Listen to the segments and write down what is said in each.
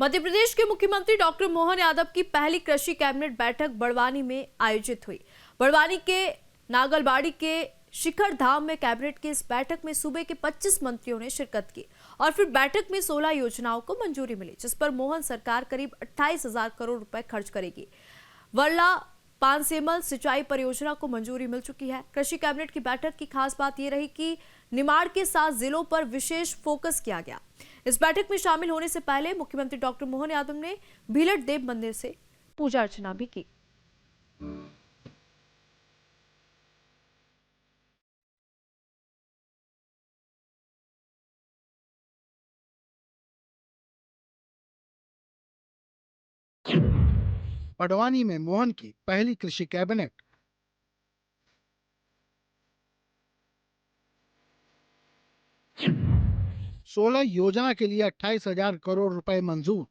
मध्य प्रदेश के मुख्यमंत्री डॉक्टर मोहन यादव की पहली कृषि कैबिनेट बैठक बड़वानी में आयोजित हुई। बड़वानी के नागलबाड़ी के शिखर धाम में कैबिनेट की इस बैठक में सूबे के 25 मंत्रियों ने शिरकत की और फिर बैठक में 16 योजनाओं को मंजूरी मिली, जिस पर मोहन सरकार करीब 28,000 करोड़ रुपए खर्च करेगी। वर्ला पानसेमल सिंचाई परियोजना को मंजूरी मिल चुकी है। कृषि कैबिनेट की बैठक की खास बात यह रही कि निमाड़ के 7 जिलों पर विशेष फोकस किया गया। इस बैठक में शामिल होने से पहले मुख्यमंत्री डॉक्टर मोहन यादव ने भीलट देव मंदिर से पूजा अर्चना भी की। बड़वानी में मोहन की पहली कृषि कैबिनेट। सोलह योजना के लिए 28,000 करोड़ रुपए मंजूर।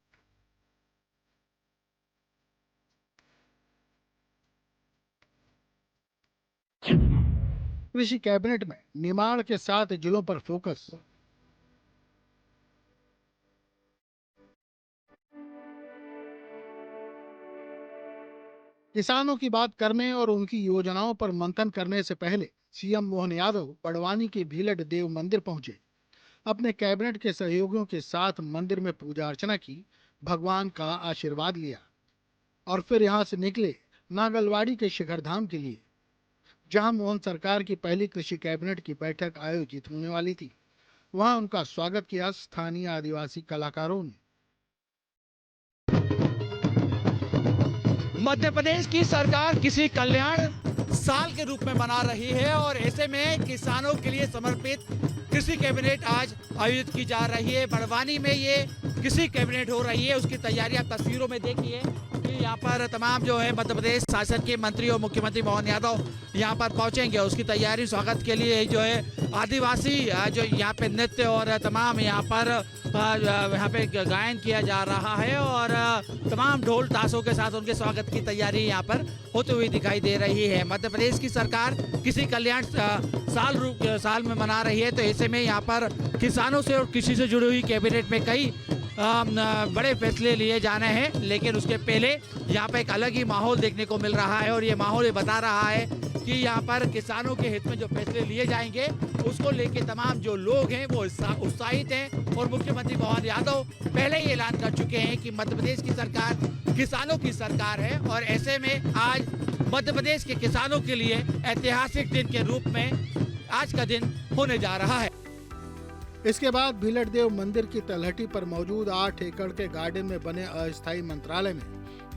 कृषि कैबिनेट में निमाड़ के 7 जिलों पर फोकस। किसानों की बात करने और उनकी योजनाओं पर मंथन करने से पहले सीएम मोहन यादव बड़वानी के भीलट देव मंदिर पहुंचे। अपने कैबिनेट के सहयोगियों के साथ मंदिर में पूजा अर्चना की, भगवान का आशीर्वाद लिया और फिर यहां से निकले नागलवाड़ी के शिखर धाम के लिए, जहां मोहन सरकार की पहली कृषि कैबिनेट की बैठक आयोजित होने वाली थी। वहां उनका स्वागत किया स्थानीय आदिवासी कलाकारों ने। मध्य प्रदेश की सरकार किसी कल्याण साल के रूप में मना रही है और ऐसे में किसानों के लिए समर्पित कृषि कैबिनेट आज आयोजित की जा रही है। बड़वानी में ये कृषि कैबिनेट हो रही है, उसकी तैयारी आप तस्वीरों में देखिए कि यहाँ पर तमाम जो है मध्य प्रदेश शासन के मंत्री और मुख्यमंत्री मोहन यादव यहाँ पर पहुँचेंगे। उसकी तैयारी स्वागत के लिए जो है आदिवासी जो यहाँ पे नृत्य और तमाम यहाँ पे गायन किया जा रहा है और तमाम ढोल ताशों के साथ उनके स्वागत की तैयारी यहाँ पर होती हुई दिखाई दे रही है। मध्य प्रदेश की सरकार किसी कल्याण साल में मना रही है, तो ऐसे में यहाँ पर किसानों से और कृषि से जुड़ी हुई कैबिनेट में कई बड़े फैसले लिए जाने हैं, लेकिन उसके पहले यहाँ पे एक अलग ही माहौल देखने को मिल रहा है और ये माहौल ये बता रहा है कि यहाँ पर किसानों के हित में जो फैसले लिए जाएंगे उसको लेके तमाम जो लोग हैं वो उत्साहित हैं और मुख्यमंत्री मोहन यादव पहले ही ऐलान कर चुके हैं कि मध्य प्रदेश की सरकार किसानों की सरकार है और ऐसे में आज मध्य प्रदेश के किसानों के लिए ऐतिहासिक दिन के रूप में आज का दिन होने जा रहा है। इसके बाद भीलट देव मंदिर की तलहटी पर मौजूद 8 एकड़ के गार्डन में बने अस्थायी मंत्रालय में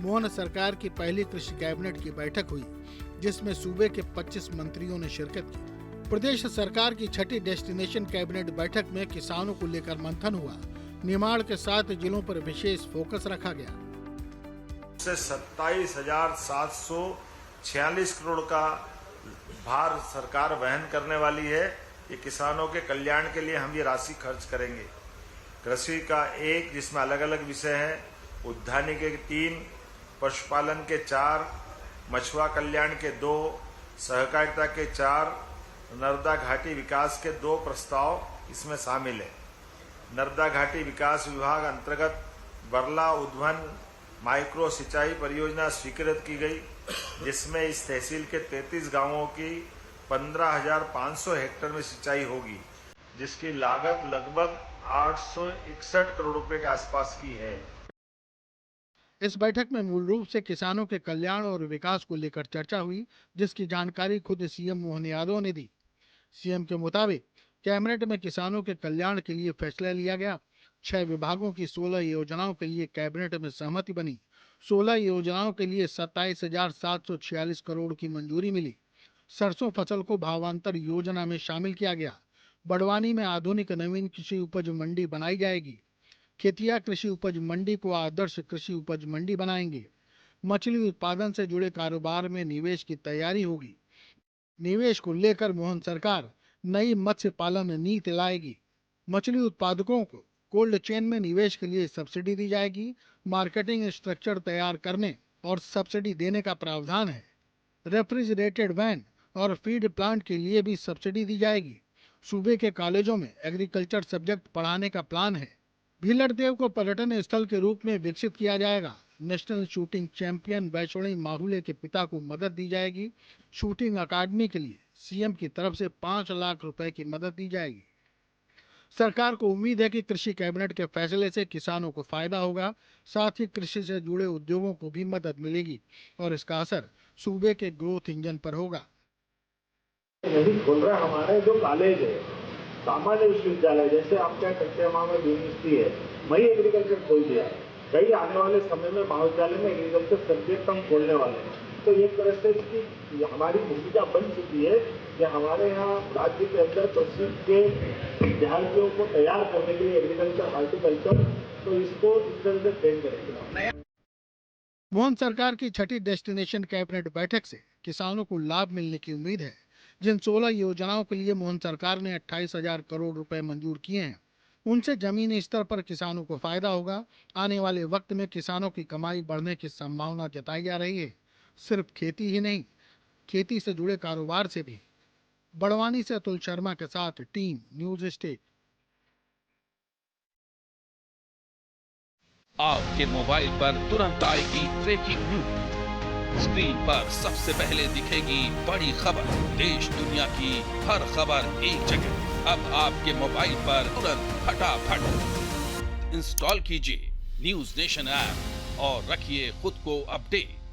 मोहन सरकार की पहली कृषि कैबिनेट की बैठक हुई, जिसमें सूबे के 25 मंत्रियों ने शिरकत की। प्रदेश सरकार की छठी डेस्टिनेशन कैबिनेट बैठक में किसानों को लेकर मंथन हुआ। निमाड़ के 7 जिलों पर विशेष फोकस रखा गया। 27,746 करोड़ का भार सरकार वहन करने वाली है। ये किसानों के कल्याण के लिए हम ये राशि खर्च करेंगे। कृषि का 1, जिसमें अलग अलग विषय हैं, उद्यानिकी के 3, पशुपालन के 4, मछुआ कल्याण के 2, सहकारिता के 4, नर्मदा घाटी विकास के 2 प्रस्ताव इसमें शामिल है। नर्मदा घाटी विकास विभाग अंतर्गत बरला उद्वन माइक्रो सिंचाई परियोजना स्वीकृत की गई, जिसमें इस तहसील के 33 गांवों की 15,500 हेक्टेयर में सिंचाई होगी, जिसकी लागत लगभग 861 करोड़ रुपए के आसपास की है। इस बैठक में मूल रूप से किसानों के कल्याण और विकास को लेकर चर्चा हुई, जिसकी जानकारी खुद सीएम मोहन यादव ने दी। सीएम के मुताबिक कैबिनेट में किसानों के कल्याण के लिए फैसला लिया गया। 6 विभागों की 16 योजनाओं के लिए कैबिनेट में सहमति बनी। 16 योजनाओं के लिए 27,746 करोड़ की मंजूरी मिली। सरसों फसल को भावांतर योजना में शामिल किया गया। बड़वानी में आधुनिक नवीन कृषि उपज मंडी बनाई जाएगी। खेतिया कृषि उपज मंडी को आदर्श कृषि उपज मंडी बनाएंगे। मछली उत्पादन से जुड़े कारोबार में निवेश की तैयारी होगी। निवेश को लेकर मोहन सरकार नई मत्स्य पालन नीति लाएगी। मछली उत्पादकों को कोल्ड चेन में निवेश के लिए सब्सिडी दी जाएगी। मार्केटिंग स्ट्रक्चर तैयार करने और सब्सिडी देने का प्रावधान है। रेफ्रिजरेटेड वैन और फीड प्लांट के लिए भी सब्सिडी दी जाएगी। सूबे के कॉलेजों में एग्रीकल्चर सब्जेक्ट पढ़ाने का प्लान है। भीलड़देव को पर्यटन स्थल के रूप में विकसित किया जाएगा। नेशनल शूटिंग चैंपियन वैष्णवी माहुले के पिता को मदद दी जाएगी। शूटिंग अकादमी के लिए सीएम की तरफ से 5 लाख रुपए की मदद दी जाएगी। सरकार को उम्मीद है कि कृषि कैबिनेट के फैसले से किसानों को फायदा होगा, साथ ही कृषि से जुड़े उद्योगों को भी मदद मिलेगी और इसका असर सूबे के ग्रोथ इंजन पर होगा। नहीं खोल रहा, हमारे जो कॉलेज है, सामान्य विश्वविद्यालय, जैसे आप क्या करते हैं, वहाँ में यूनिवर्सिटी है, वही एग्रीकल्चर खोल दिया। कई आने वाले समय में महाविद्यालय में एग्रीकल्चर सब्जेक्ट हम खोलने वाले हैं। तो एक तरह से इसकी हमारी भूमिका बन चुकी है कि हमारे यहाँ राज्य के अंदर कृषि के विद्यार्थियों को तैयार करने के लिए एग्रीकल्चर, हार्टिकल्चर, तो इसको इस तरह से ट्रेन करेंगे। मोहन सरकार की छठी डेस्टिनेशन कैबिनेट बैठक से किसानों को लाभ मिलने की उम्मीद है। जिन 16 योजनाओं के लिए मोहन सरकार ने 28,000 करोड़ रुपए मंजूर किए हैं, उनसे जमीनी स्तर पर किसानों को फायदा होगा। आने वाले वक्त में किसानों की कमाई बढ़ने की संभावना जताई जा रही है। सिर्फ खेती ही नहीं, खेती से जुड़े कारोबार से भी। बड़वानी से अतुल शर्मा के साथ टीम न्यूज स्टेट। आपके मोबाइल पर तुरंत आएगी ब्रेकिंग न्यूज। स्क्रीन पर सबसे पहले दिखेगी बड़ी खबर। देश दुनिया की हर खबर एक जगह। अब आपके मोबाइल पर तुरंत फटाफट इंस्टॉल कीजिए न्यूज नेशन ऐप और रखिए खुद को अपडेट।